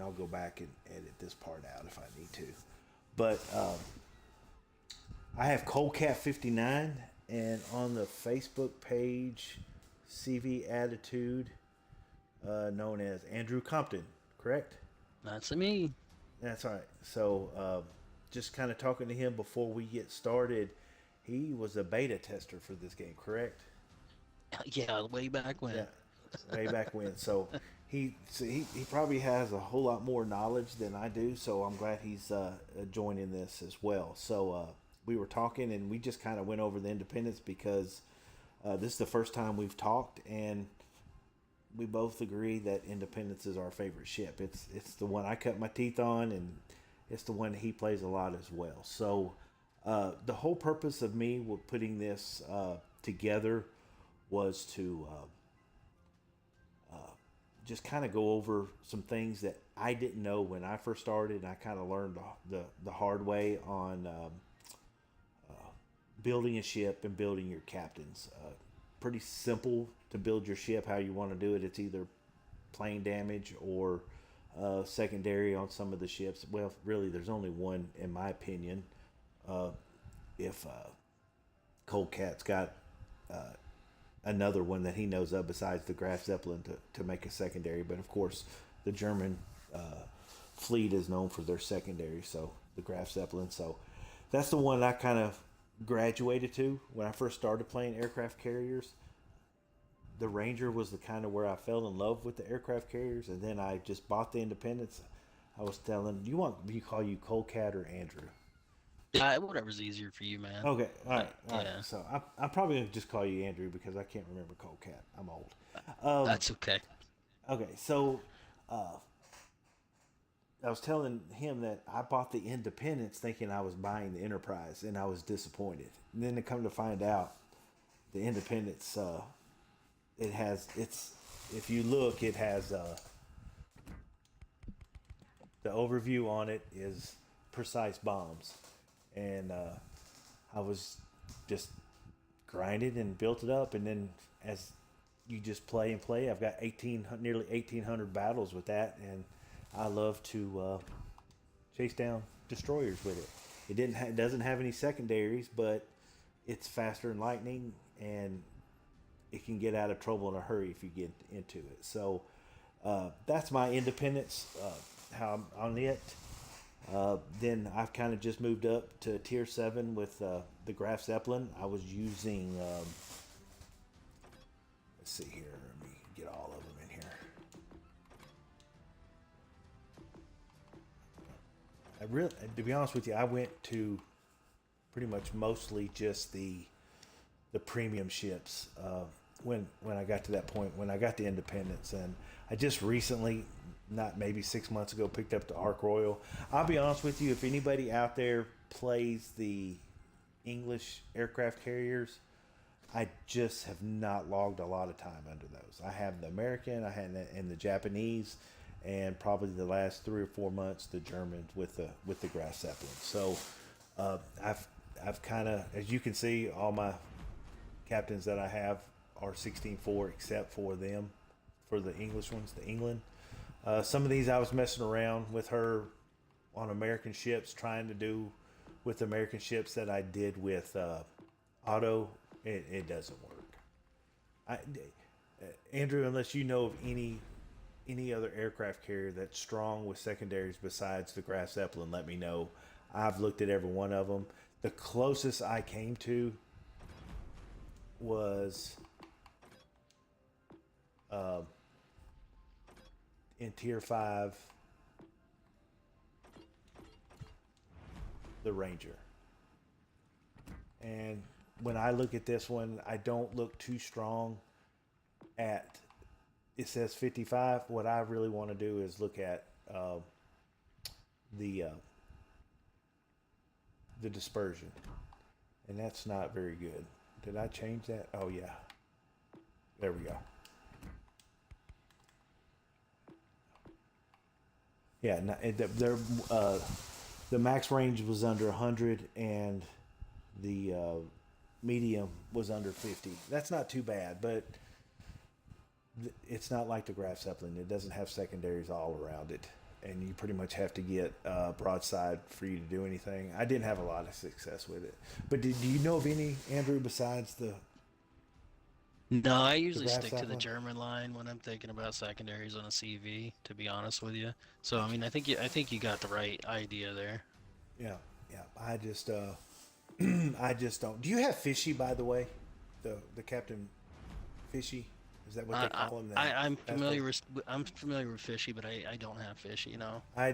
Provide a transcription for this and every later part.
I'll go back and edit this part out if I need to. But I have Coldcat 59, and on the Facebook page, CV Attitude, known as Andrew Compton, correct? That's me. That's all right. So, just kind of talking to him before we get started, he was a beta tester for this game, correct? Yeah, way back Yeah, when. way back when. So he probably has a whole lot more knowledge than I do. So I'm glad he's joining this as well. So we were talking, and we just kind of went over the independence because this is the first time we've talked, and we both agree that Independence is our favorite ship. It's the one I cut my teeth on, and it's the one he plays a lot as well. So the whole purpose of me with putting this together was to just kind of go over some things that I didn't know when I first started, and I kind of learned the hard way on building a ship and building your captains. Pretty simple to build your ship how you want to do it. It's either plane damage or secondary on some of the ships. Well, really, there's only one, in my opinion. If Cold Cat's got another one that he knows of besides the Graf Zeppelin to make a secondary. But of course, the German fleet is known for their secondary, so the Graf Zeppelin. So that's the one I kind of graduated to when I first started playing aircraft carriers. The Ranger was the kind of where I fell in love with the aircraft carriers, and then I just bought the Independence. I was telling you want me to call you Cold Cat or Andrew. Yeah, whatever's easier for you, man. Okay, all right, all right. Yeah, So I'm probably gonna just call you Andrew because I can't remember Cold Cat. I'm old. Um, that's okay. okay, so uh, I was telling him that I bought the Independence thinking I was buying the Enterprise, and I was disappointed. And then to come to find out, the Independence, it has it's if you look, it has the overview on it is precise bombs, and I was just grinded and built it up, and then as you just play and play, I've got nearly 1,800 battles with that, and I love to chase down destroyers with it. It doesn't have any secondaries, but it's faster than lightning, and it can get out of trouble in a hurry if you get into it. So that's my independence. How I'm on it. Then I've kind of just moved up to tier 7 with the Graf Zeppelin. I was using. Let's see here. Let me get all of them in here. I really, to be honest with you, I went to pretty much mostly just the premium ships when I got to that point when I got the Independence, and I just recently, not maybe 6 months ago, picked up the Ark Royal. I'll be honest with you, if anybody out there plays the English aircraft carriers, I just have not logged a lot of time under those. I have the American, I had and the Japanese, and probably the last 3 or 4 months the Germans with the Graf Zeppelin. So uh, I've I've kind of, as you can see, all my captains that I have are 16-4 except for them, for the English ones, the England. Some of these I was messing around with her on American ships, trying to do with American ships that I did with Auto. It doesn't work. I, Andrew, unless you know of any other aircraft carrier that's strong with secondaries besides the Graf Zeppelin, let me know. I've looked at every one of them. The closest I came to was uh, in Tier 5, the Ranger. And when I look at this one, I don't look too strong at, it says 55. What I really want to do is look at the uh, the dispersion, and that's not very good. Did I change that? Oh yeah, there we go. Yeah, they're the max range was under 100, and the medium was under 50. That's not too bad, but it's not like the Graf Zeppelin. It doesn't have secondaries all around it. and you pretty much have to get broadside for you to do anything. I didn't have a lot of success with it. But do you know of any, Andrew, besides No, I the usually graph stick to the cycling? German line when I'm thinking about secondaries on a CV, to be honest with you. So, I mean, I think you got the right idea there. Yeah, yeah. I just don't. Do you have Fishy, by the way? The Captain Fishy? Is that what they I, call him? I, That I'm passport? familiar with Fishy, but I don't have Fishy, you know. I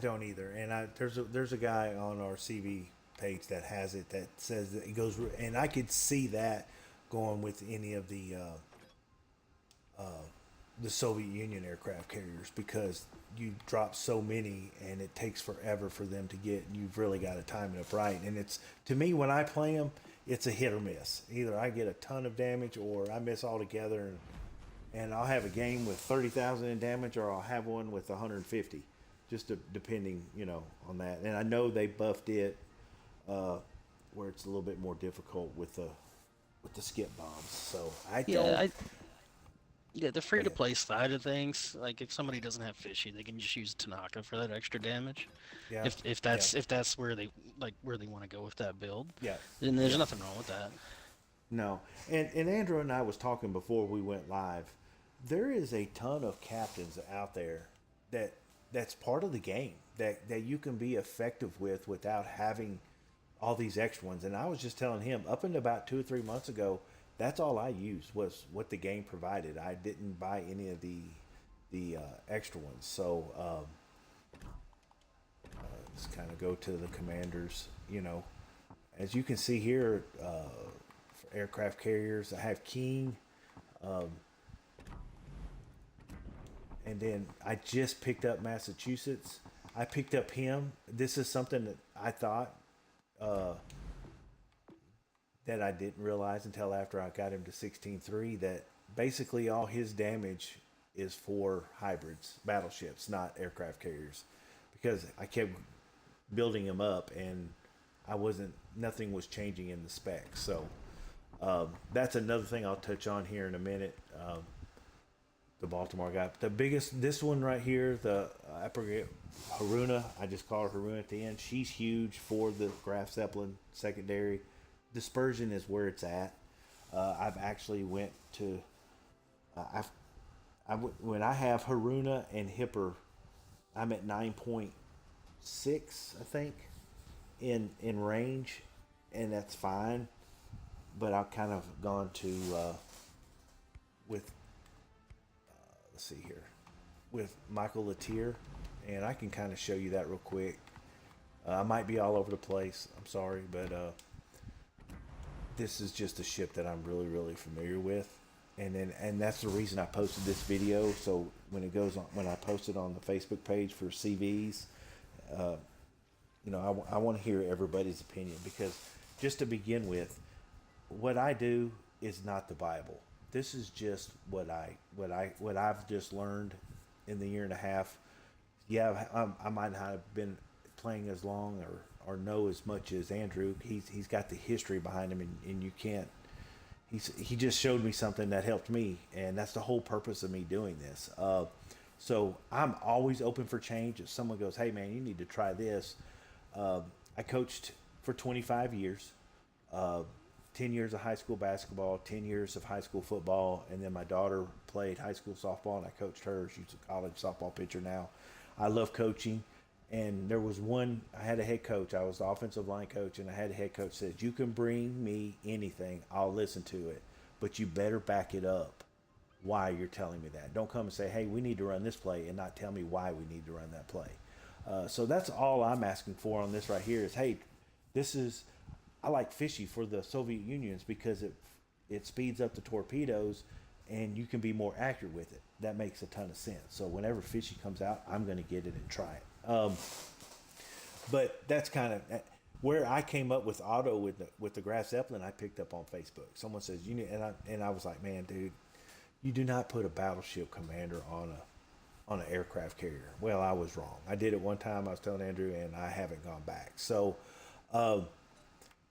don't either. And there's a guy on our CV page that has it that says that he goes, and I could see that going with any of the Soviet Union aircraft carriers because you drop so many and it takes forever for them to get. You've really got to time it up right. And it's to me when I play them, it's a hit or miss. Either I get a ton of damage or I miss altogether, and I'll have a game with 30,000 in damage, or I'll have one with 150, just depending, on that. And I know they buffed it uh, where it's a little bit more difficult with the skip bombs. So I Yeah, don't. yeah, the Go free to ahead. play side of things, like if somebody doesn't have Fishy, they can just use Tanaka for that extra damage. Yeah, yeah, If that's where they where they want to go with that build, yeah, then there's yeah. nothing wrong with that. No, and Andrew and I was talking before we went live. There is a ton of captains out there that that's part of the game that you can be effective with without having all these extra ones. And I was just telling him up until about 2 or 3 months ago, that's all I used was what the game provided. I didn't buy any of the extra ones. So let's kind of go to the commanders. As you can see here, for aircraft carriers, I have King. And then I just picked up Massachusetts. I picked up him. This is something that I thought uh, that I didn't realize until after I got him to 16.3 that basically all his damage is for hybrids, battleships, not aircraft carriers. Because I kept building him up and nothing was changing in the specs. So that's another thing I'll touch on here in a minute. The Baltimore guy. The biggest, this one right here, I forget, Haruna. I just call her Haruna at the end. She's huge for the Graf Zeppelin secondary. Dispersion is where it's at. I've actually went to, I've, when I have Haruna and Hipper, I'm at 9.6, I think, in range, and that's fine. But I've kind of gone to with let's see here, with Michael Latier, and I can kind of show you that real quick. I might be all over the place. I'm sorry, but this is just a ship that I'm really, really familiar with, and that's the reason I posted this video. So when it goes on, when I post it on the Facebook page for CVs, I want to hear everybody's opinion because just to begin with, what I do is not the Bible. This is just what I've just learned in the year and a half. Yeah, I might not have been playing as long or know as much as Andrew. He's got the history behind him, and you can't. He just showed me something that helped me, and that's the whole purpose of me doing this. So I'm always open for change. If someone goes, "Hey man, you need to try this," I coached for 25 years. Uh, 10 years of high school basketball, 10 years of high school football, and then my daughter played high school softball, and I coached her. She's a college softball pitcher now. I love coaching, and there was I had a head coach. I was the offensive line coach, and I had a head coach that said, you can bring me anything. I'll listen to it, but you better back it up why you're telling me that. Don't come and say, hey, we need to run this play, and not tell me why we need to run that play. So that's all I'm asking for on this right here is, hey, this is I like Fishy for the Soviet Unions because it speeds up the torpedoes and you can be more accurate with it. That makes a ton of sense. So whenever Fishy comes out, I'm going to get it and try it. But that's kind of where I came up with auto with the Graf Zeppelin. I picked up on Facebook. Someone says you need, and I was like, man, dude, you do not put a battleship commander on an aircraft carrier. Well, I was wrong. I did it one time. I was telling Andrew, and I haven't gone back. So.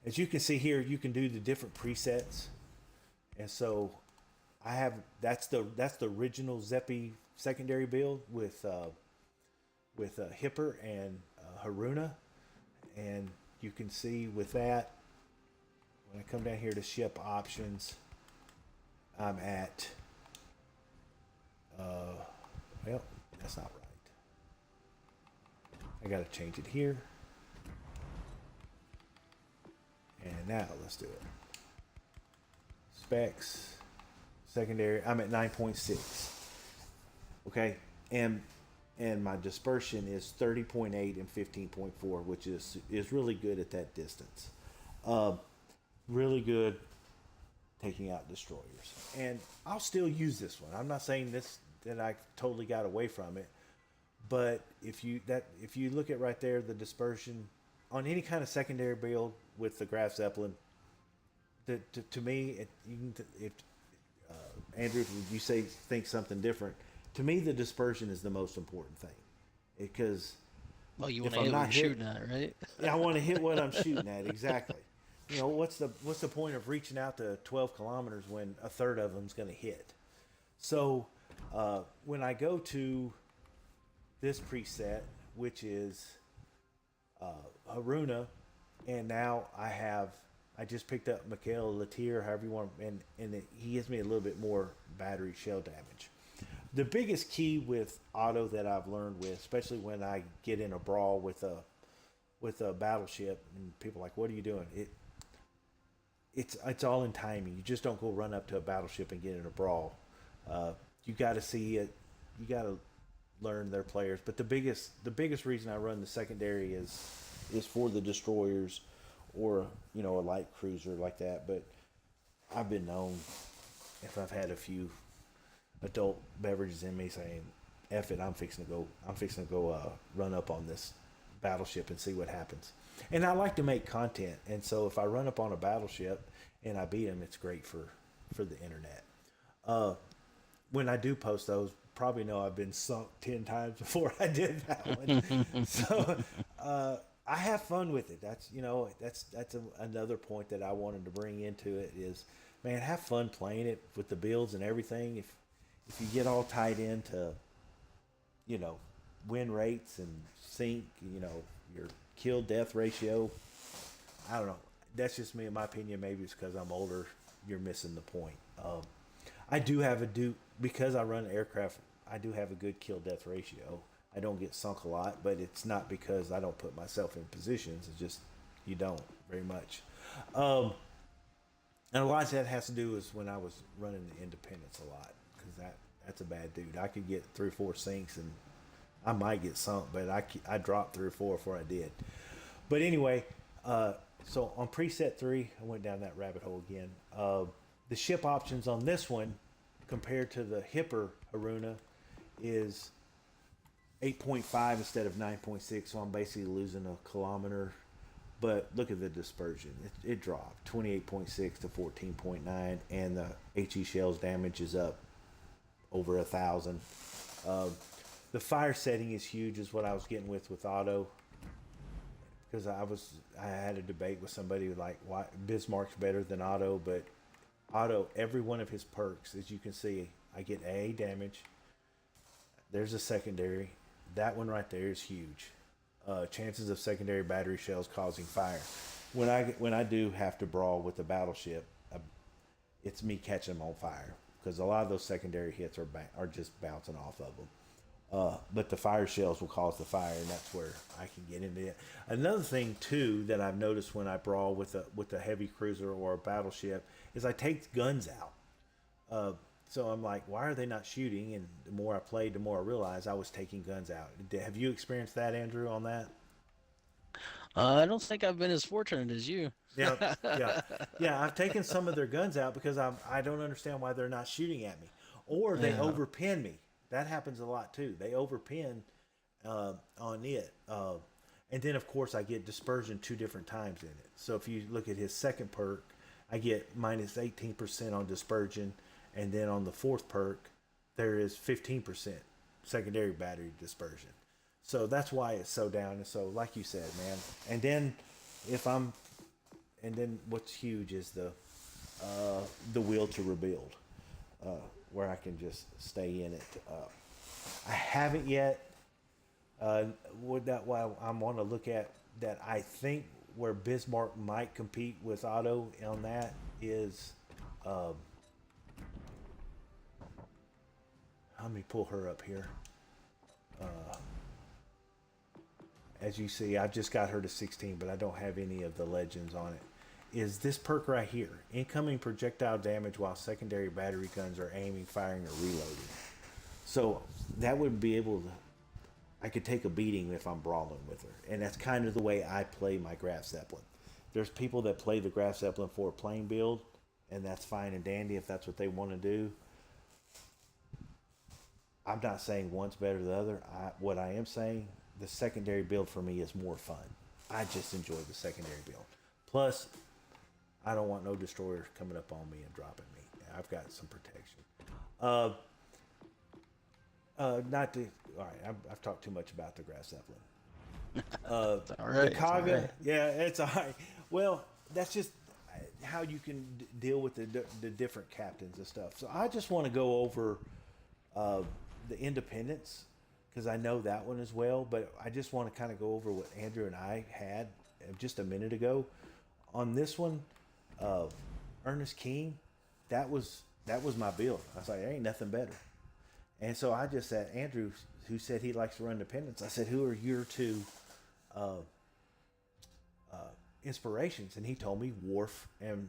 As you can see here, you can do the different presets, and so that's the original Zeppi secondary build with with Hipper and Haruna, and you can see with that when I come down here to ship options, I'm at well, that's not right. I got to change it here, and now let's do it. Specs, secondary. I'm at 9.6. Okay, and my dispersion is 30.8 and 15.4, which is really good at that distance. Really good taking out destroyers. And I'll still use this one. I'm not saying this that I totally got away from it, but if you look at right there the dispersion on any kind of secondary build with the Graf Zeppelin, to me, if Andrew, if you say think something different, to me the dispersion is the most important thing, because Well, you if want to I'm hit what not you're hit, shooting at, right? yeah, I want to hit what I'm shooting at exactly. You know, what's the point of reaching out to 12 kilometers when a third of them's going to hit? So when I go to this preset, which is Haruna, and now I just picked up Mikhail Latier, however you want, and he gives me a little bit more battery shell damage. The biggest key with auto that I've learned with, especially when I get in a brawl with a battleship, and people are like, "What are you doing?" It's all in timing. You just don't go run up to a battleship and get in a brawl. You got to see it. You got to learn their players. But the biggest reason I run the secondary is for the destroyers, or a light cruiser like that. But I've been known, if I've had a few adult beverages in me, saying, "F it, I'm fixing to go run up on this battleship and see what happens." And I like to make content, and so if I run up on a battleship and I beat them, it's great for the internet. When I do post those, probably know I've been sunk 10 times before I did that one. So I have fun with it. That's another point that I wanted to bring into it is, man, have fun playing it with the builds and everything. If you get all tied into win rates and sync, your kill death ratio, I don't know. That's just me, in my opinion. Maybe it's because I'm older. You're missing the point. I do have because I run aircraft. I do have a good kill death ratio. I don't get sunk a lot, but it's not because I don't put myself in positions. It's just you don't very much. And a lot of that has to do is when I was running the Independence a lot, because that's a bad dude. I could get 3 or 4 sinks and I might get sunk, but I dropped 3 or 4 before I did. But anyway, so on preset 3, I went down that rabbit hole again. The ship options on this one compared to the Hipper Haruna is 8.5 instead of 9.6, so I'm basically losing a kilometer. But look at the dispersion. It dropped 28.6 to 14.9, and the HE shells damage is up over 1,000. The fire setting is huge, is what I was getting with auto, because I had a debate with somebody like why Bismarck's better than auto, but auto, every one of his perks, as you can see, I get AA damage. There's a secondary. That one right there is huge. Chances of secondary battery shells causing fire. When I do have to brawl with a battleship, it's me catching them on fire, because a lot of those secondary hits are just bouncing off of them. But the fire shells will cause the fire, and that's where I can get into it. Another thing too that I've noticed when I brawl with a heavy cruiser or a battleship is I take guns out. So I'm like, why are they not shooting? And the more I played, the more I realized I was taking guns out. Have you experienced that, Andrew, on that? I don't think I've been as fortunate as you. Yeah, yeah, yeah. I've taken some of their guns out because I don't understand why they're not shooting at me, or they Yeah. overpin me. That happens a lot too. They overpin on it, and then of course I get dispersion 2 different times in it. So if you look at his second perk, I get minus 18% on dispersion, and then on the 4th perk, there is 15% secondary battery dispersion. So that's why it's so down. And so, like you said, man. And then if I'm, and then what's huge is the will to rebuild, where I can just stay in it. I haven't yet Uh, would that why I want to look at that? I think where Bismarck might compete with Otto on that is, um, let me pull her up here. As you see, I've just got her to 16, but I don't have any of the legends on it. Is this perk right here? Incoming projectile damage while secondary battery guns are aiming, firing, or reloading. So that would be able to. I could take a beating if I'm brawling with her, and that's kind of the way I play my Graf Zeppelin. There's people that play the Graf Zeppelin for a plain build, and that's fine and dandy if that's what they want to do. I'm not saying one's better than the other. What I am saying, the secondary build for me is more fun. I just enjoy the secondary build. Plus, I don't want no destroyers coming up on me and dropping me. I've got some protection. Uh, not to. All right, I've talked too much about the Graf Zeppelin. It's all The right. It's all Kaga, right. yeah, it's all right. Well, that's just how you can deal with the different captains and stuff. So I just want to go over uh, the independence because I know that one as well. But I just want to kind of go over what Andrew and I had just a minute ago on this one. Uh, Ernest King, that was my build. I was like, there ain't nothing better. And so I just said, Andrew, who said he likes to run independence, I said, who are your two uh, inspirations? And he told me Worf and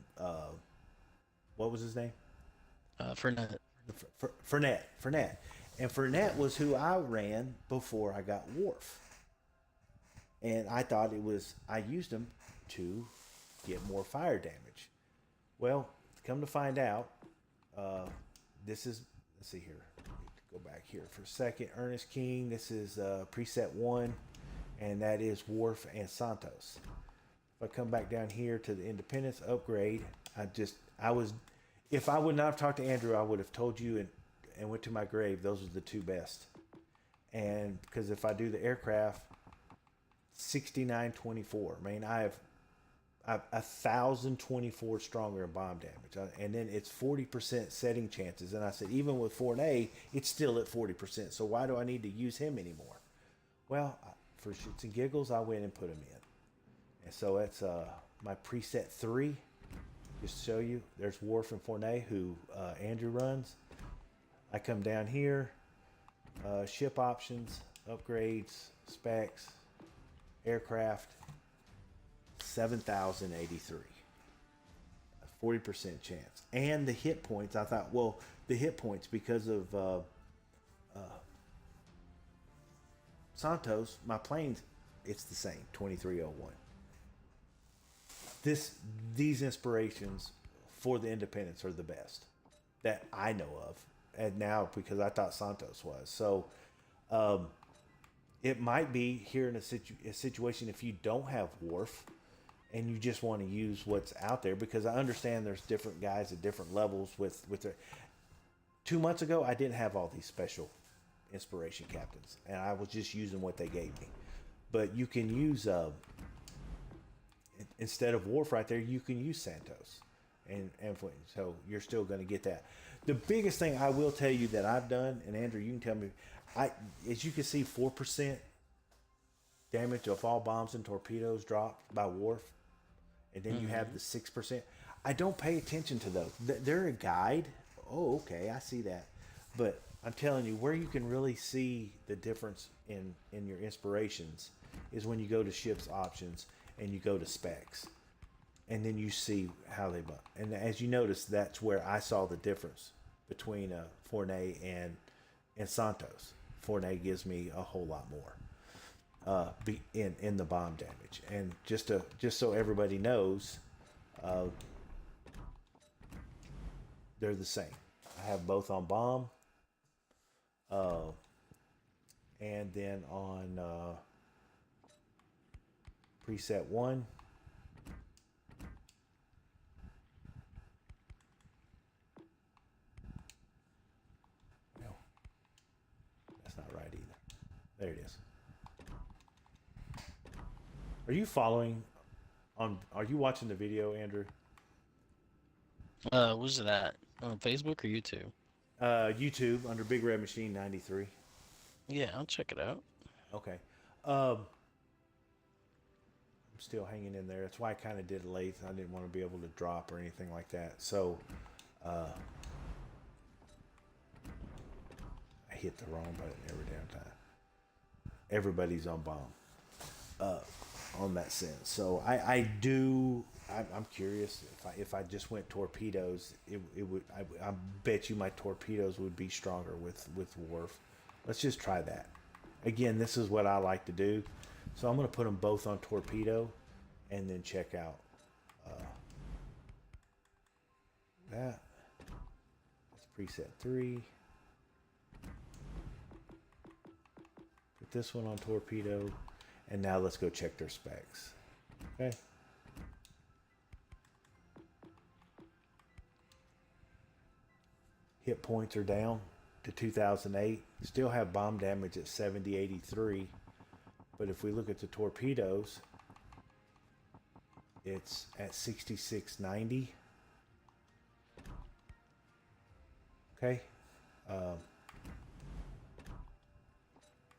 what was his name? Fernet. Fournette. And Fournette was who I ran before I got Worf. And I thought I used him to get more fire damage. Well, come to find out, this is, let's see here. Go back here for a second. Ernest King, this is preset 1, and that is Worf and Santos. If I come back down here to the Independence upgrade, I was, if I would not have talked to Andrew, I would have told you and went to my grave. Those are the two best. And because if I do the aircraft, 6924. Man, I've 1,024 stronger in bomb damage, and then it's 40% setting chances. And I said, even with 4A, it's still at 40%. So why do I need to use him anymore? Well, for shits and giggles, I went and put him in. And so that's my preset 3. Just to show you, there's Worf and Fournette, who Andrew runs. I come down here, ship options, upgrades, specs, aircraft, 7,083. 40% chance. And the hit points, I thought, well, the hit points because of Santos, my planes, it's the same, 2301. These inspirations for the independents are the best that I know of, and now because I thought Santos was. So it might be here in a situation if you don't have Worf and you just want to use what's out there, because I understand there's different guys at different levels with their. 2 months ago, I didn't have all these special inspiration captains, and I was just using what they gave me. But you can use instead of Worf right there, you can use Santos, and so you're still going to get that. The biggest thing I will tell you that I've done, and Andrew, you can tell me, as you can see, 4% damage of all bombs and torpedoes dropped by Worf, and then you have the 6%. I don't pay attention to those. They're a guide. Oh, okay, I see that. But I'm telling you, where you can really see the difference in your inspirations is when you go to ships options and you go to specs, and then you see how they bump. And as you notice, that's where I saw the difference between Fournette and Santos. Fournette gives me a whole lot more in the bomb damage. And just so everybody knows, they're the same. I have both on bomb, and then on preset 1. No, that's not right either. There it is. Are you following are you watching the video, Andrew? Where's it at? On Facebook or YouTube? YouTube under Big Red Machine 93. Yeah, I'll check it out. Okay. I'm still hanging in there. That's why I kind of did it late. I didn't want to be able to drop or anything like that. So uh, I hit the wrong button every damn time. Everybody's on bomb on that sense. So I do. I'm curious if I just went torpedoes, it would. I bet you my torpedoes would be stronger with Wharf. Let's just try that. Again, this is what I like to do. So I'm going to put them both on torpedo, and then check out that. That's preset 3. Put this one on torpedo, and now let's go check their specs. Okay. Hit points are down to 2008. Still have bomb damage at 7083. But if we look at the torpedoes, it's at 6690. Okay.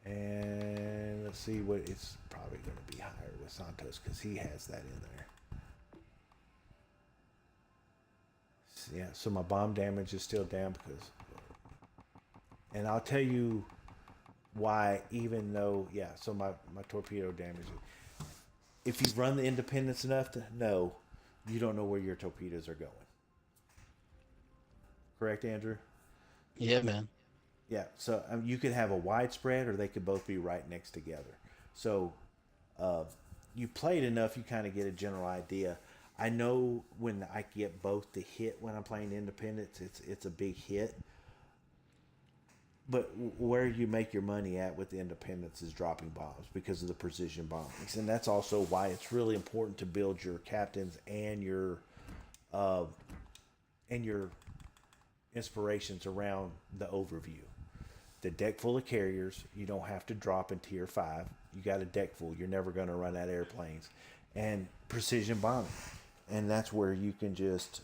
And let's see what it's probably going to be higher with Santos because he has that in there. Yeah, so my bomb damage is still down because, and I'll tell you why, even though, yeah, so my torpedo damage, if you've run the independence enough to know, you don't know where your torpedoes are going. Correct, Andrew? Yeah, man. Yeah, so you could have a wide spread or they could both be right next together. So you played enough, you kind of get a general idea. I know when I get both to hit when I'm playing independence, it's a big hit. But where you make your money at with the independence is dropping bombs because of the precision bombings, and that's also why it's really important to build your captains and your inspirations around the overview. The deck full of carriers, you don't have to drop in tier 5. You got a deck full. You're never going to run out of airplanes, and precision bombing, and that's where you can just,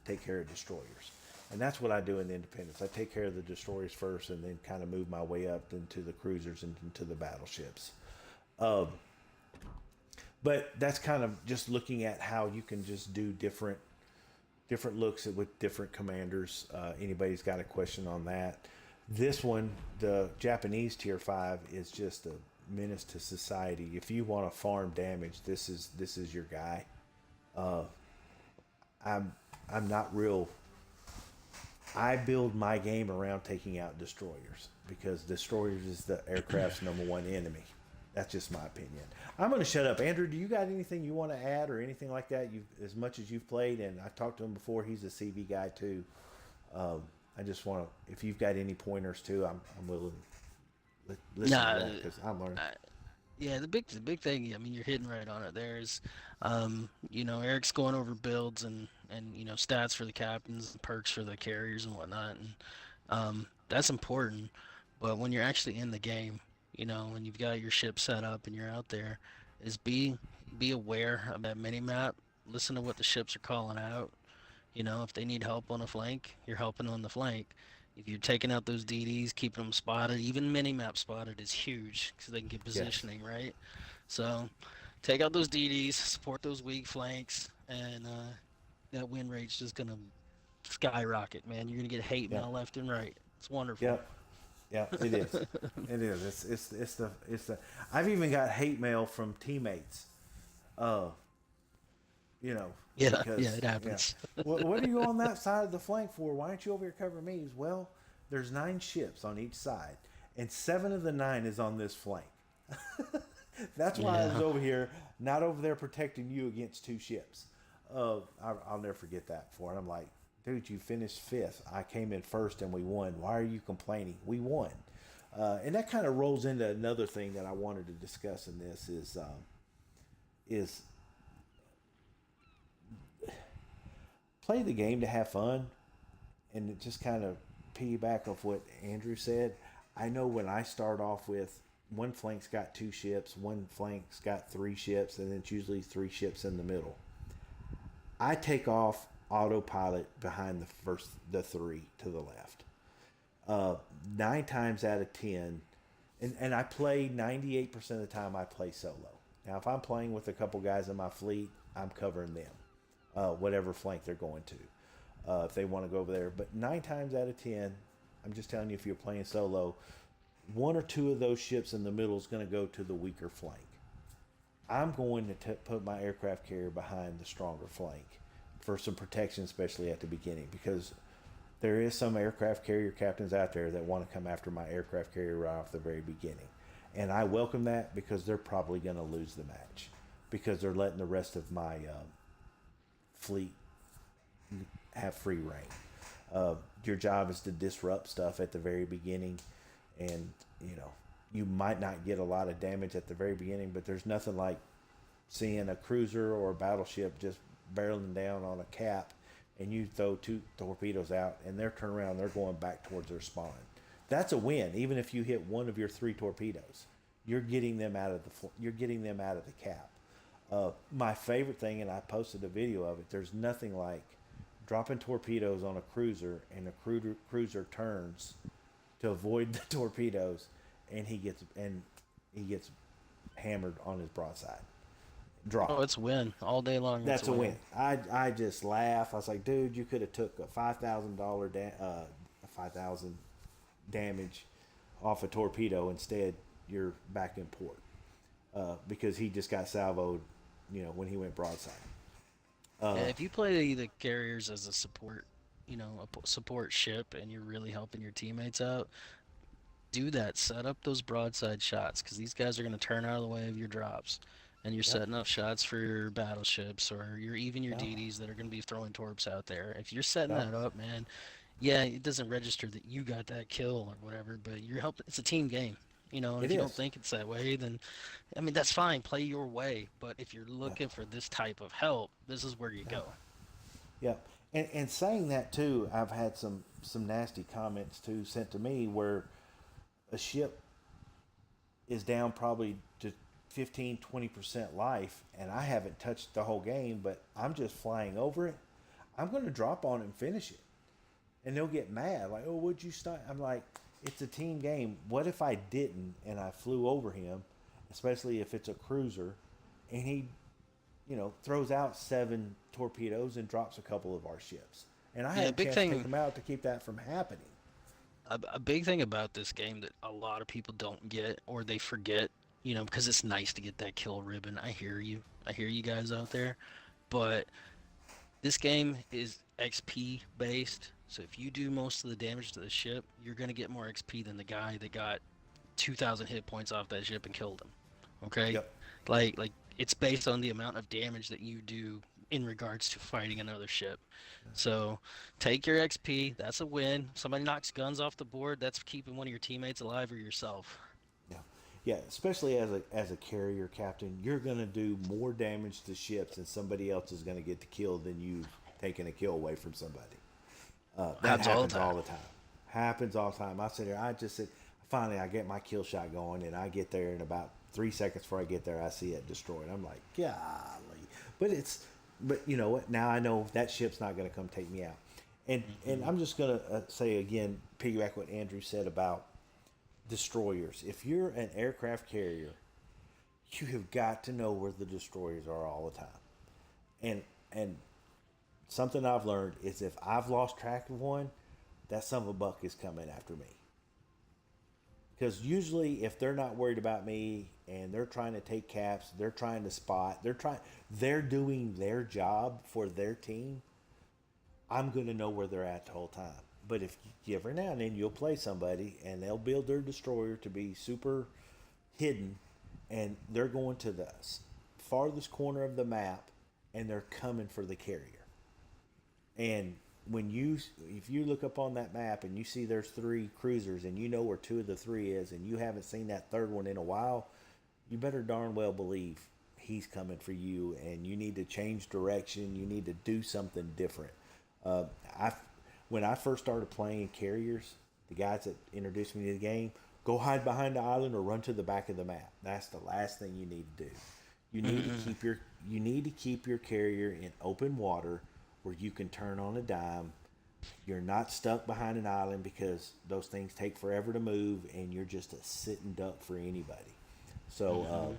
take care of destroyers. And that's what I do in the independence. I take care of the destroyers first and then kind of move my way up into the cruisers and into the battleships. But that's kind of just looking at how you can just do different looks with different commanders. Anybody's got a question on that? This one, the Japanese tier 5, is just a menace to society. If you want to farm damage, this is your guy. I'm not real. I build my game around taking out destroyers because destroyers is the aircraft's number one enemy. That's just my opinion. I'm going to shut up. Andrew, do you got anything you want to add or anything like that? You, as much as you've played, and I talked to him before. He's a CV guy too. I just want to, if you've got any pointers too, I'm willing to listen to that because I'm learning. Yeah, the big thing. I mean, you're hitting right on it. There's, Eric's going over builds and stats for the captains, and perks for the carriers and whatnot, and that's important. But when you're actually in the game, when you've got your ship set up and you're out there, is be aware of that mini map. Listen to what the ships are calling out. If they need help on a flank, you're helping on the flank. If you're taking out those DDs, keeping them spotted, even mini-map spotted is huge because they can get Yes. positioning, right? So take out those DDs, support those weak flanks, and that win rate's just going to skyrocket, man. You're going to get hate Yeah. mail left and right. It's wonderful. Yep. Yeah, it is. It is. It's the. I've even got hate mail from teammates. Uh, Yeah, because it happens. what are you on that side of the flank for? Why aren't you over here covering me? Well, there's 9 ships on each side, and 7 of the 9 is on this flank. That's why I was over here, not over there protecting you against 2 ships. I'll never forget that before. And I'm like, dude, you finished 5th. I came in 1st and we won. Why are you complaining? We won. And that kind of rolls into another thing that I wanted to discuss in this is play the game to have fun, and it just kind of piggyback off what Andrew said. I know when I start off with one flank's got 2 ships, one flank's got 3 ships, and it's usually 3 ships in the middle. I take off autopilot behind the 3 to the left. 9 times out of 10, and I play 98% of the time I play solo. Now, if I'm playing with a couple guys in my fleet, I'm covering them, whatever flank they're going to. If they want to go over there. But 9 times out of 10, I'm just telling you, if you're playing solo, one or two of those ships in the middle is going to go to the weaker flank. I'm going to put my aircraft carrier behind the stronger flank for some protection, especially at the beginning, because there is some aircraft carrier captains out there that want to come after my aircraft carrier right off the very beginning. And I welcome that because they're probably going to lose the match because they're letting the rest of my fleet have free reign. Your job is to disrupt stuff at the very beginning, and you know you might not get a lot of damage at the very beginning, but there's nothing like seeing a cruiser or a battleship just barreling down on a cap, and you throw 2 torpedoes out, and they're turning around, they're going back towards their spawn. That's a win, even if you hit one of your 3 torpedoes. You're getting them out of the cap. My favorite thing, and I posted a video of it. There's nothing like dropping torpedoes on a cruiser, and the cruiser turns to avoid the torpedoes, and he gets hammered on his broadside. Drop. Oh, it's a win all day long. That's a win. I just laugh. I was like, dude, you could have took a $5,000 damage off a torpedo. Instead, you're back in port because he just got salvoed. When he went broadside. Yeah, if you play the carriers as a support, a support ship, and you're really helping your teammates out, do that. Set up those broadside shots because these guys are going to turn out of the way of your drops, and you're Yep. setting up shots for your battleships or your Yep. DDs that are going to be throwing torps out there. If you're setting Yep. that up, man, yeah, it doesn't register that you got that kill or whatever, but you're helping. It's a team game. And It if you don't is. think it's that way, then I mean that's fine. Play your way. But if you're Yep. looking for this type of help, this is where you Yep. go. Yep. And saying that too, I've had some nasty comments too sent to me where a ship is down probably to 15-20% life, and I haven't touched the whole game, but I'm just flying over it. I'm going to drop on it and finish it, and they'll get mad like, "Oh, would you stop?" I'm like, "It's a team game. What if I didn't and I flew over him, especially if it's a cruiser, and he, throws out 7 torpedoes and drops a couple of our ships, and I Yeah, had a big chance to take thing. them out to keep that from happening." A big thing about this game that a lot of people don't get or they forget, because it's nice to get that kill ribbon. I hear you. I hear you guys out there. But this game is XP based. So if you do most of the damage to the ship, you're going to get more XP than the guy that got 2,000 hit points off that ship and killed him. Okay? Yep. Like it's based on the amount of damage that you do in regards to fighting another ship. So take your XP. That's a win. Somebody knocks guns off the board. That's keeping one of your teammates alive or yourself. Yeah, yeah. Especially as a carrier captain, you're gonna do more damage to ships, and somebody else is gonna get the kill than you taking a kill away from somebody. That Happens all the happens time. all the time. Happens all the time. I sit there. I just sit. Finally, I get my kill shot going, and I get there in about 3 seconds before I get there. I see it destroyed. I'm like, golly. But but you know what? Now I know that ship's not going to come take me out. And Hmm. I'm just going to say again, piggyback what Andrew said about destroyers. If you're an aircraft carrier, you have got to know where the destroyers are all the time. And something I've learned is if I've lost track of one, that son of a buck is coming after me. Because usually, if they're not worried about me and they're trying to take caps, they're trying to spot, they're doing their job for their team. I'm going to know where they're at the whole time. But if every now and then you'll play somebody and they'll build their destroyer to be super hidden, and they're going to the farthest corner of the map, and they're coming for the carrier. And if you look up on that map and you see there's 3 cruisers and you know where 2 of the 3 is, and you haven't seen that third one in a while, you better darn well believe he's coming for you, and you need to change direction. You need to do something different. Uh, I when I first started playing carriers, the guys that introduced me to the game, go hide behind the island or run to the back of the map. That's the last thing you need to do. You need to keep your carrier in open water where you can turn on a dime You're not stuck behind an island because those things take forever to move, and you're just a sitting duck for anybody. So Mm-hmm.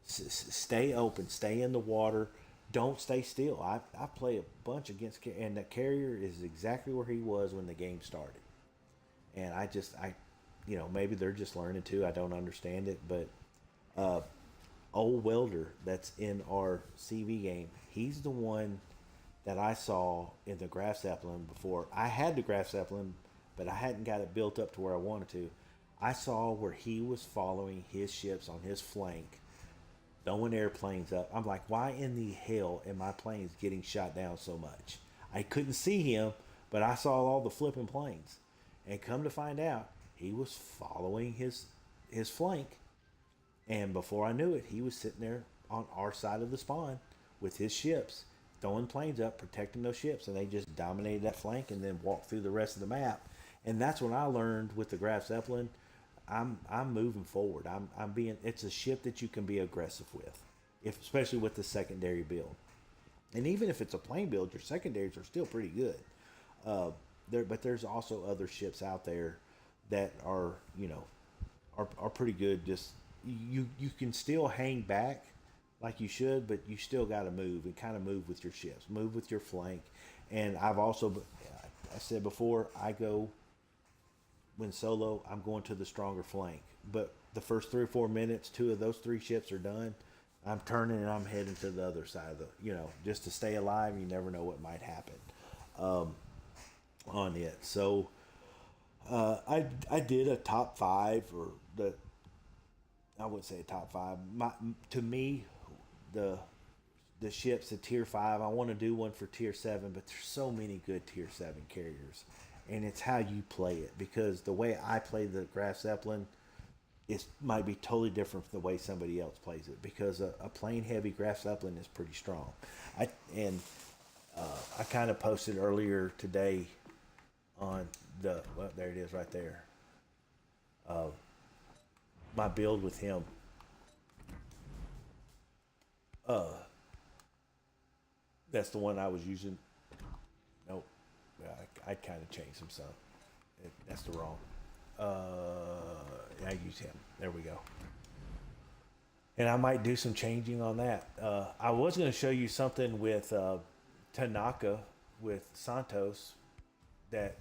stay open, stay in the water, don't stay still. I play a bunch against, and the carrier is exactly where he was when the game started. And maybe they're just learning too. I don't understand it, but old welder that's in our CV game, he's the one that I saw in the Graf Zeppelin before. I had the Graf Zeppelin, but I hadn't got it built up to where I wanted to. I saw where he was following his ships on his flank, throwing airplanes up. I'm like, why in the hell am my planes getting shot down so much? I couldn't see him, but I saw all the flipping planes. And come to find out, he was following his flank. And before I knew it, he was sitting there on our side of the spawn with his ships, throwing planes up, protecting those ships, and they just dominated that flank and then walked through the rest of the map. And that's when I learned with the Graf Zeppelin, I'm moving forward. I'm being. It's a ship that you can be aggressive with, if especially with the secondary build. And even if it's a plane build, your secondaries are still pretty good. But there's also other ships out there that are are pretty good. Just you can still hang back like you should, but you still got to move and kind of move with your ships, move with your flank. And I said before, I go when solo, I'm going to the stronger flank. But the first 3 or 4 minutes, two of those three ships are done. I'm turning and I'm heading to the other side of just to stay alive. You never know what might happen on it. So I did a top five, or I wouldn't say a top five. To me, the the ships at tier 5. I want to do one for tier 7, but there's so many good tier 7 carriers, and it's how you play it, because the way I play the Graf Zeppelin is might be totally different from the way somebody else plays it, because a plain heavy Graf Zeppelin is pretty strong. I and I kind of posted earlier today on there it is right there. My build with him. Uh, that's the one I was using. Nope. Yeah, I kind of changed some. That's the wrong. I use him. There we go. And I might do some changing on that. I was going to show you something with Tanaka with Santos that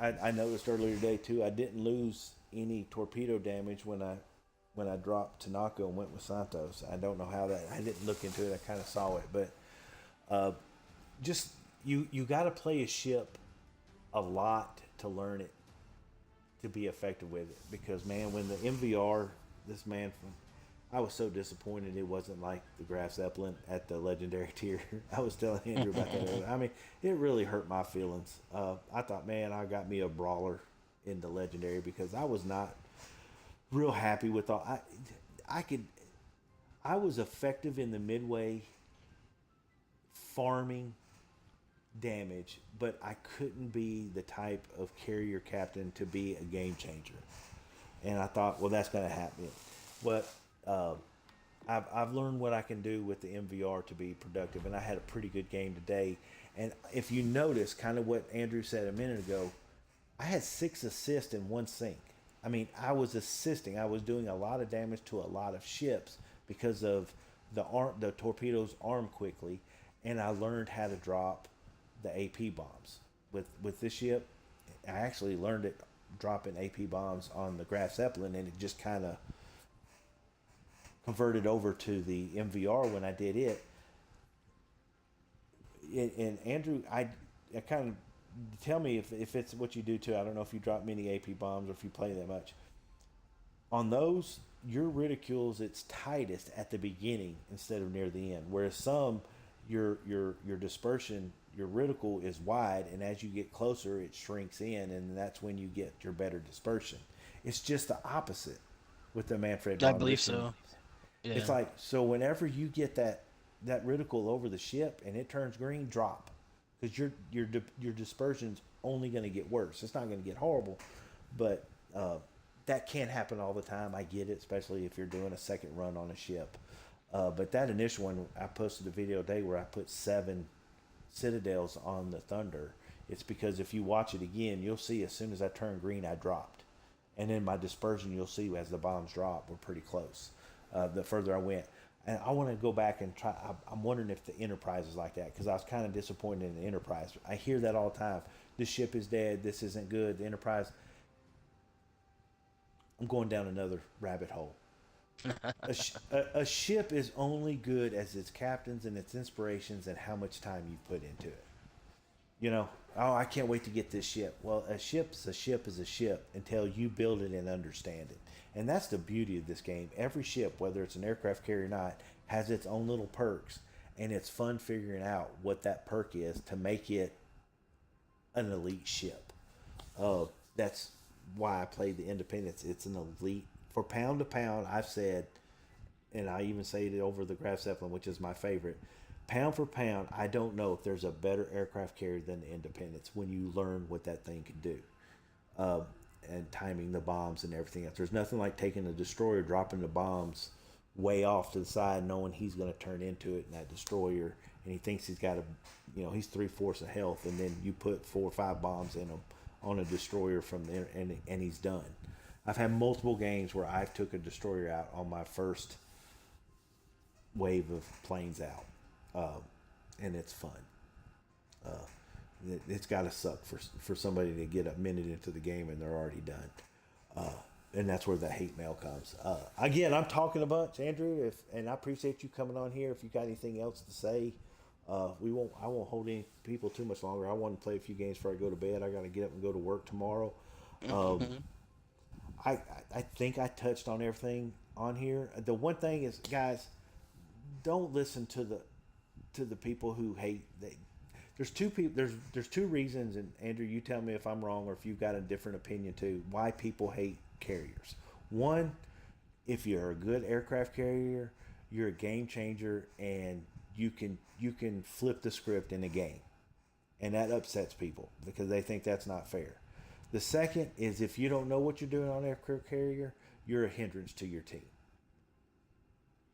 I noticed earlier today too. I didn't lose any torpedo damage when I dropped Tanaka and went with Santos. I don't know how that. I didn't look into it. I kind of saw it, but just you got to play a ship a lot to learn it, to be effective with it. Because man, when the MVR, this man from, I was so disappointed it wasn't like the Graf Zeppelin at the legendary tier. I was telling Andrew about that earlier. I mean, it really hurt my feelings. I thought, man, I got me a brawler in the legendary, because I was not real happy with all. I was effective in the midway farming damage, but I couldn't be the type of carrier captain to be a game changer. And I thought, well, that's going to happen. But I've learned what I can do with the MVR to be productive, and I had a pretty good game today. And if you notice, kind of what Andrew said a minute ago, I had 6 assists in one sink. I mean, I was assisting. I was doing a lot of damage to a lot of ships because of the torpedoes arm quickly, and I learned how to drop the AP bombs with this ship. I actually learned it dropping AP bombs on the Graf Zeppelin, and it just kind of converted over to the MVR when I did it. And Andrew, I kind of tell me if it's what you do too. I don't know if you drop many AP bombs or if you play that much. On those, your ridicule is its tightest at the beginning instead of near the end. Whereas some, your dispersion, your reticle is wide, and as you get closer, it shrinks in, and that's when you get your better dispersion. It's just the opposite with the Manfred I von believe Richthofen. so. It's Yeah. like, so whenever you get that reticle over the ship and it turns green, drop, because your dispersion's only going to get worse. It's not going to get horrible, but that can't happen all the time. I get it, especially if you're doing a second run on a ship. But that initial one, I posted a video today where I put 7 citadels on the Thunder, It's because if you watch it again, you'll see as soon as I turned green, I dropped. And then my dispersion, you'll see as the bombs drop, we're pretty close. The further I went. And I want to go back and try. I'm wondering if the Enterprise is like that, because I was kind of disappointed in the Enterprise. I hear that all the time. This ship is dead. This isn't good. The Enterprise. I'm going down another rabbit hole. A ship is only good as its captains and its inspirations and how much time you put into it. You know, oh, I can't wait to get this ship. Well, a ship's a ship is a ship until you build it and understand it. And that's the beauty of this game. Every ship, whether it's an aircraft carrier or not, has its own little perks. And it's fun figuring out what that perk is to make it an elite ship. That's why I played the Independence. It's an elite. For pound to pound, I've said, and I even say it over the Graf Zeppelin, which is my favorite. Pound for pound, I don't know if there's a better aircraft carrier than the Independence when you learn what that thing can do. And timing the bombs and everything else. There's nothing like taking a destroyer, dropping the bombs way off to the side, knowing he's going to turn into it in that destroyer, and he thinks he's got he's 3/4 of health, and then you put 4 or 5 bombs in him on a destroyer from there, and he's done. I've had multiple games where I took a destroyer out on my first wave of planes out, and it's fun. It's got to suck for somebody to get a minute into the game and they're already done. And that's where the hate mail comes. Again, I'm talking a bunch, Andrew, and I appreciate you coming on here. If you got anything else to say, I won't hold any people too much longer. I want to play a few games before I go to bed. I got to get up and go to work tomorrow. I think I touched on everything on here. The one thing is, guys, don't listen to the people who hate. There's two people. There's two reasons, and Andrew, you tell me if I'm wrong or if you've got a different opinion too. Why people hate carriers? One, if you're a good aircraft carrier, you're a game changer, and you can flip the script in a game, and that upsets people because they think that's not fair. The second is if you don't know what you're doing on an aircraft carrier, you're a hindrance to your team.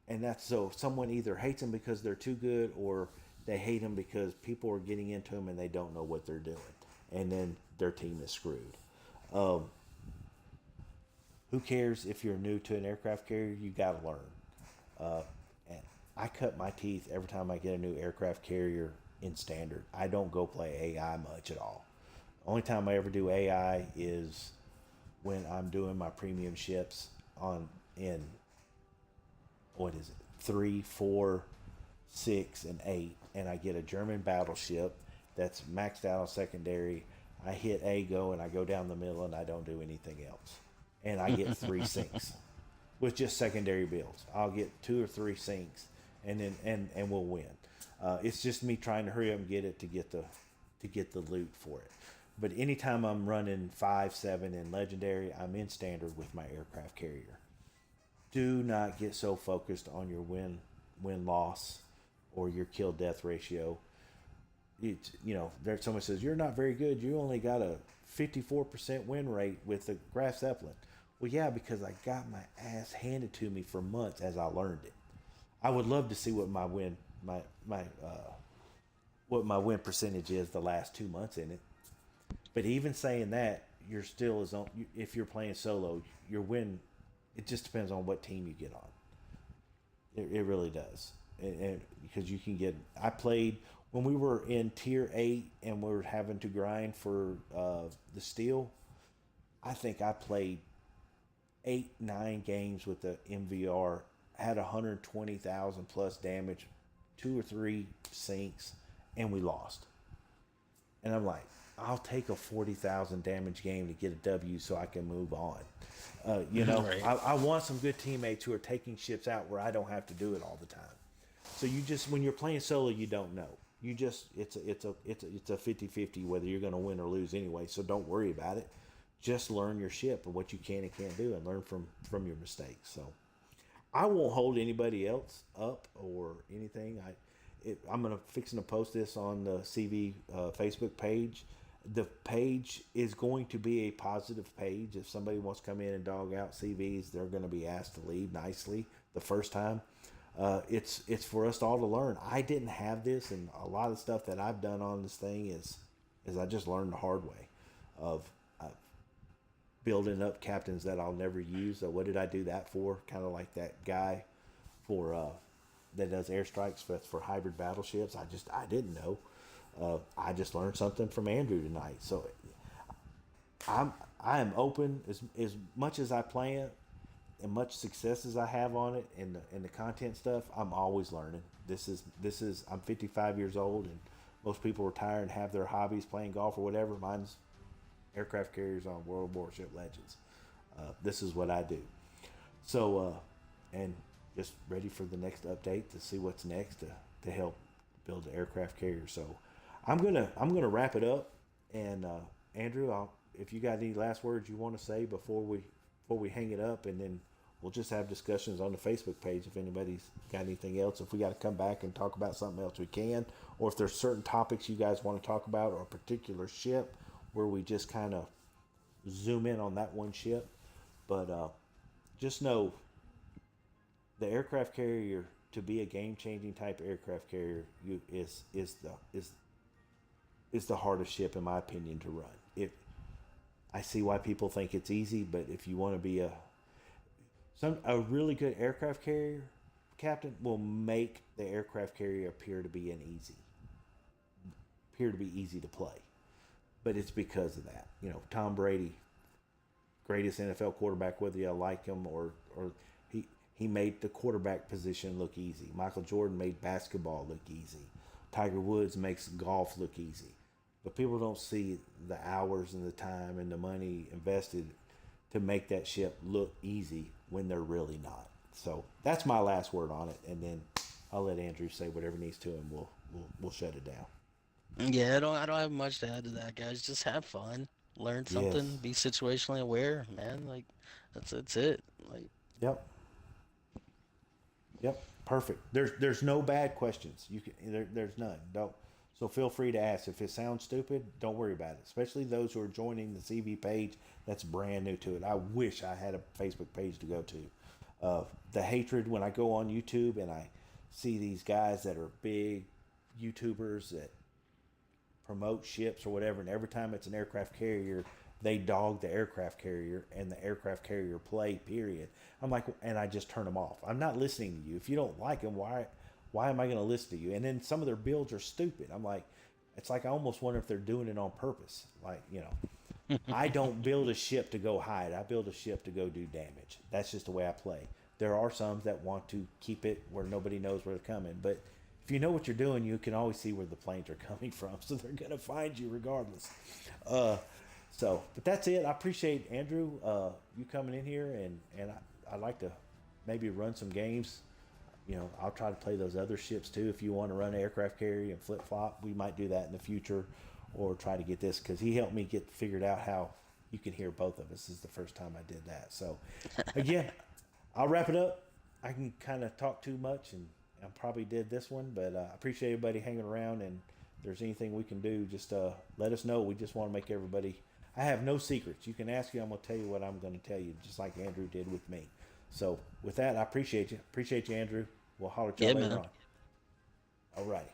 And that's so someone either hates them because they're too good, or they hate them because people are getting into them and they don't know what they're doing, and then their team is screwed. Who cares if you're new to an aircraft carrier? You got to learn. And I cut my teeth every time I get a new aircraft carrier in standard. I don't go play AI much at all. Only time I ever do AI is when I'm doing my premium ships in what is it, 3, 4, 6, and 8, and I get a German battleship that's maxed out on secondary. I hit A go and I go down the middle and I don't do anything else, and I get 3 sinks with just secondary builds. I'll get 2 or 3 sinks, and then and we'll win. It's just me trying to hurry up and get it to get the loot for it. But anytime I'm running 5, 7 in legendary, I'm in standard with my aircraft carrier. Do not get so focused on your win loss or your kill death ratio. It's, there's someone says you're not very good. You only got a 54% win rate with the Graf Zeppelin. Well, yeah, because I got my ass handed to me for months as I learned it. I would love to see what my win percentage is the last 2 months in it. But even saying that, you're still if you're playing solo, your win, it just depends on what team you get on. It really does. And because you can get, I played when we were in tier 8 and we were having to grind for the steel. I think I played 8, 9 games with the MVR, had 120,000 plus damage, 2 or 3 sinks, and we lost. And I'm like, I'll take a 40,000 damage game to get a W so I can move on. Right. I want some good teammates who are taking ships out where I don't have to do it all the time. So when you're playing solo, you don't know. It's a 50-50 whether you're going to win or lose anyway. So don't worry about it. Just learn your ship and what you can and can't do, and learn from your mistakes. So I won't hold anybody else up or anything. I'm fixing to post this on the CV Facebook page. The page is going to be a positive page. If somebody wants to come in and dog out CVs, they're going to be asked to leave nicely the first time. It's for us all to learn. I didn't have this, and a lot of stuff that I've done on this thing is is I just learned the hard way of building up captains that I'll never use. So what did I do that for? Kind of like that guy for that does airstrikes for hybrid battleships. I didn't know. I just learned something from Andrew tonight. So I am open as much as I play it and much success as I have on it and the content stuff. I'm always learning. This is I'm 55 years old, and most people retire and have their hobbies playing golf or whatever. Mine's aircraft carriers on World Warship Legends. This is what I do. So and just ready for the next update to see what's next to help build the aircraft carrier. So I'm gonna wrap it up. And Andrew, if you got any last words you want to say before we hang it up, and then we'll just have discussions on the Facebook page if anybody's got anything else. If we got to come back and talk about something else, we can. Or if there's certain topics you guys want to talk about, or a particular ship where we just kind of zoom in on that one ship. But just know the aircraft carrier, to be a game changing type aircraft carrier, is the hardest ship in my opinion to run. I see why people think it's easy, but if you want to be a really good aircraft carrier captain will make the aircraft carrier appear to be easy to play. But it's because of that. Tom Brady, greatest NFL quarterback, whether you like him or he made the quarterback position look easy. Michael Jordan made basketball look easy. Tiger Woods makes golf look easy. But people don't see the hours and the time and the money invested to make that ship look easy when they're really not. So that's my last word on it, and then I'll let Andrew say whatever needs to, and we'll shut it down. Yeah, I don't have much to add to that, guys. Just have fun, learn something, Yes. be situationally aware, man. Like that's it. Like Yep. Yep. Perfect. There's no bad questions. There's none. Don't. So feel free to ask. If it sounds stupid, don't worry about it. Especially those who are joining the CV page that's brand new to it. I wish I had a Facebook page to go to. The hatred when I go on YouTube and I see these guys that are big YouTubers that promote ships or whatever, and every time it's an aircraft carrier, they dog the aircraft carrier and the aircraft carrier play. Period. I'm like, and I just turn them off. I'm not listening to you. If you don't like them, why am I going to listen to you? And then some of their builds are stupid. I'm like, it's like I almost wonder if they're doing it on purpose. Like, I don't build a ship to go hide. I build a ship to go do damage. That's just the way I play. There are some that want to keep it where nobody knows where they're coming, but if you know what you're doing, you can always see where the planes are coming from, so they're gonna find you regardless. But that's it. I appreciate Andrew, you coming in here, and I'd like to maybe run some games. I'll try to play those other ships too. If you want to run an aircraft carrier and flip flop, we might do that in the future, or try to get this, because he helped me get figured out how you can hear both of us. This is the first time I did that. So again, I'll wrap it up. I can kind of talk too much, and I probably did this one, but I appreciate everybody hanging around. And if there's anything we can do, just let us know. We just want to make everybody. I have no secrets. You can ask me. I'm going to tell you what I'm going to tell you, just like Andrew did with me. So with that, I appreciate you. Appreciate you, Andrew. We'll holler at you yeah, later man. on. All righty.